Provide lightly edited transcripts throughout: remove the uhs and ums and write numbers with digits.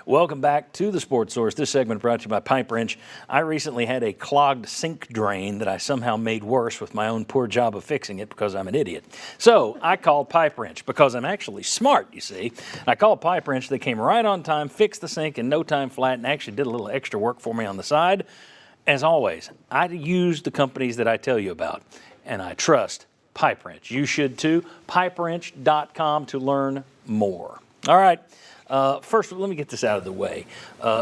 Welcome back to the Sports Source. This segment brought to you by Pipe Wrench. I recently had a clogged sink drain that I somehow made worse with my own poor job of fixing it because I'm an idiot. So I called Pipe Wrench because I'm actually smart, you see. I called Pipe Wrench. They came right on time, fixed the sink in no time flat, and actually did a little extra work for me on the side. As always, I use the companies that I tell you about, and I trust Pipe Wrench. You should too. PipeWrench.com to learn more. All right. First, let me get this out of the way.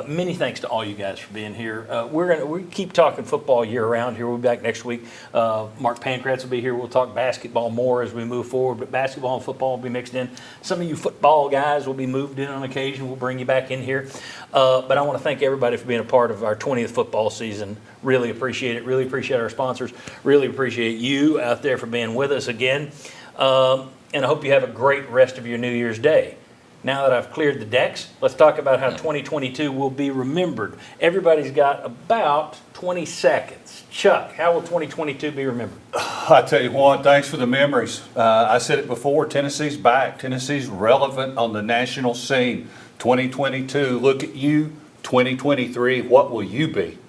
Many thanks to all you guys for being here. We keep talking football year round here. We'll be back next week. Mark Pankratz will be here. We'll talk basketball more as we move forward, but basketball and football will be mixed in. Some of you football guys will be moved in on occasion. We'll bring you back in here. But I want to thank everybody for being a part of our 20th football season. Really appreciate it. Really appreciate our sponsors. Really appreciate you out there for being with us again. And I hope you have a great rest of your New Year's Day. Now that I've cleared the decks, let's talk about how 2022 will be remembered. Everybody's got about 20 seconds. Chuck, how will 2022 be remembered? I tell you what, thanks for the memories. I said it before, Tennessee's back. Tennessee's relevant on the national scene. 2022, look at you. 2023, what will you be?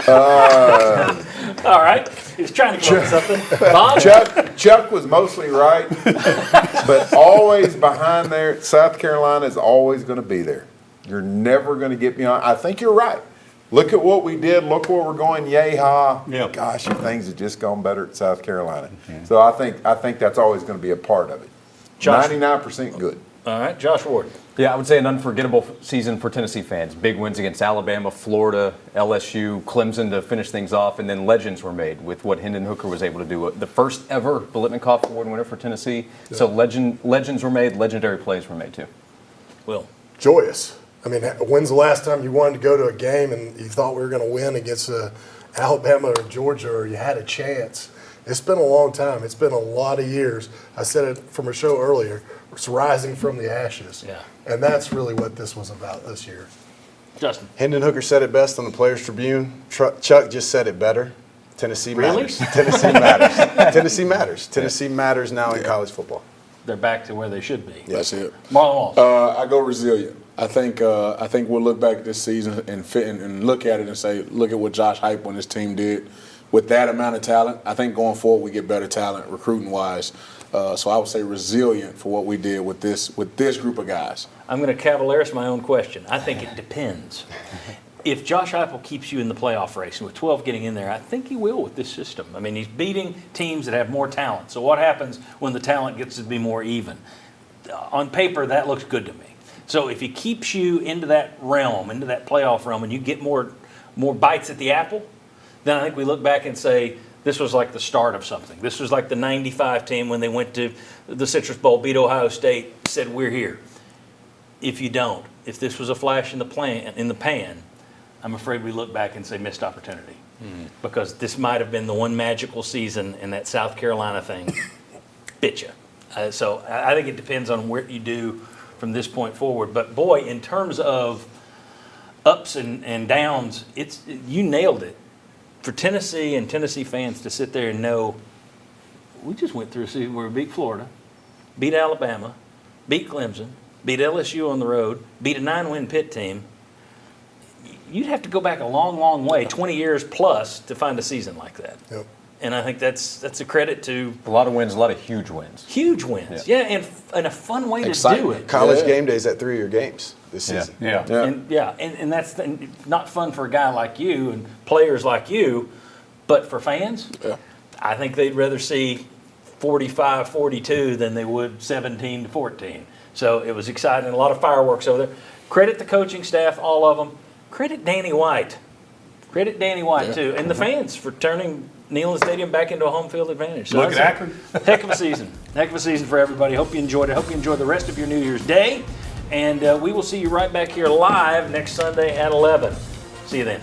All right. He's trying to come up with something. Bob? Chuck was mostly right, but always behind there, South Carolina is always going to be there. You're never going to get beyond. I think you're right. Look at what we did. Look where we're going. Yay-ha. Yep. Gosh, things have just gone better at South Carolina. Mm-hmm. So I think that's always going to be a part of it. Josh, 99% good. All right. Josh Ward. Yeah, I would say an unforgettable season for Tennessee fans. Big wins against Alabama, Florida, LSU, Clemson to finish things off, and then legends were made with what Hendon Hooker was able to do. The first ever Biletnikoff Award winner for Tennessee. Yeah. So legends were made, legendary plays were made too. Will. Joyous. I mean, when's the last time you wanted to go to a game and you thought we were going to win against Alabama or Georgia, or you had a chance? It's been a long time. It's been a lot of years. I said it from a show earlier. It's rising from the ashes. Yeah. And that's really what this was about this year. Justin. Hendon Hooker said it best on the Players Tribune. Chuck just said it better. Tennessee matters. Tennessee matters. Tennessee matters. Tennessee matters now in college football. They're back to where they should be. That's it. Marlon Walsh. I go resilient. I think we'll look back at this season and look at it and say, look at what Josh Heupel and his team did with that amount of talent. I think going forward we get better talent recruiting wise. So I would say resilient for what we did with this group of guys. I'm going to cavalier my own question. I think it depends. If Josh Heupel keeps you in the playoff race, and with 12 getting in there, I think he will with this system. I mean, he's beating teams that have more talent. So what happens when the talent gets to be more even? On paper, that looks good to me. So if he keeps you into that realm, into that playoff realm, and you get more bites at the apple, then I think we look back and say, this was like the start of something. This was like the 95 team when they went to the Citrus Bowl, beat Ohio State, said, we're here. If you don't, if this was a flash in the pan, I'm afraid we look back and say missed opportunity. Mm-hmm. Because this might have been the one magical season, and that South Carolina thing bit you. So I think it depends on what you do from this point forward. But, boy, in terms of ups and downs, you nailed it. For Tennessee and Tennessee fans to sit there and know we just went through a season where we beat Florida, beat Alabama, beat Clemson, beat LSU on the road, beat a 9-win Pitt team, you'd have to go back a long, long way, 20 years plus, to find a season like that. Yep. And I think that's a credit to a lot of wins, a lot of huge wins. Huge wins, yeah, and a fun way Exciting. To do it. College game days at 3 of your games this season. And that's not fun for a guy like you and players like you, but for fans, I think they'd rather see 45-42 than they would 17-14. So it was exciting, a lot of fireworks over there. Credit the coaching staff, all of them. Credit Danny White. Credit Danny White, too, and the fans for turning Neyland Stadium back into a home field advantage. So look at Akron. Heck of a season. Heck of a season for everybody. Hope you enjoyed it. Hope you enjoy the rest of your New Year's Day. And we will see you right back here live next Sunday at 11. See you then.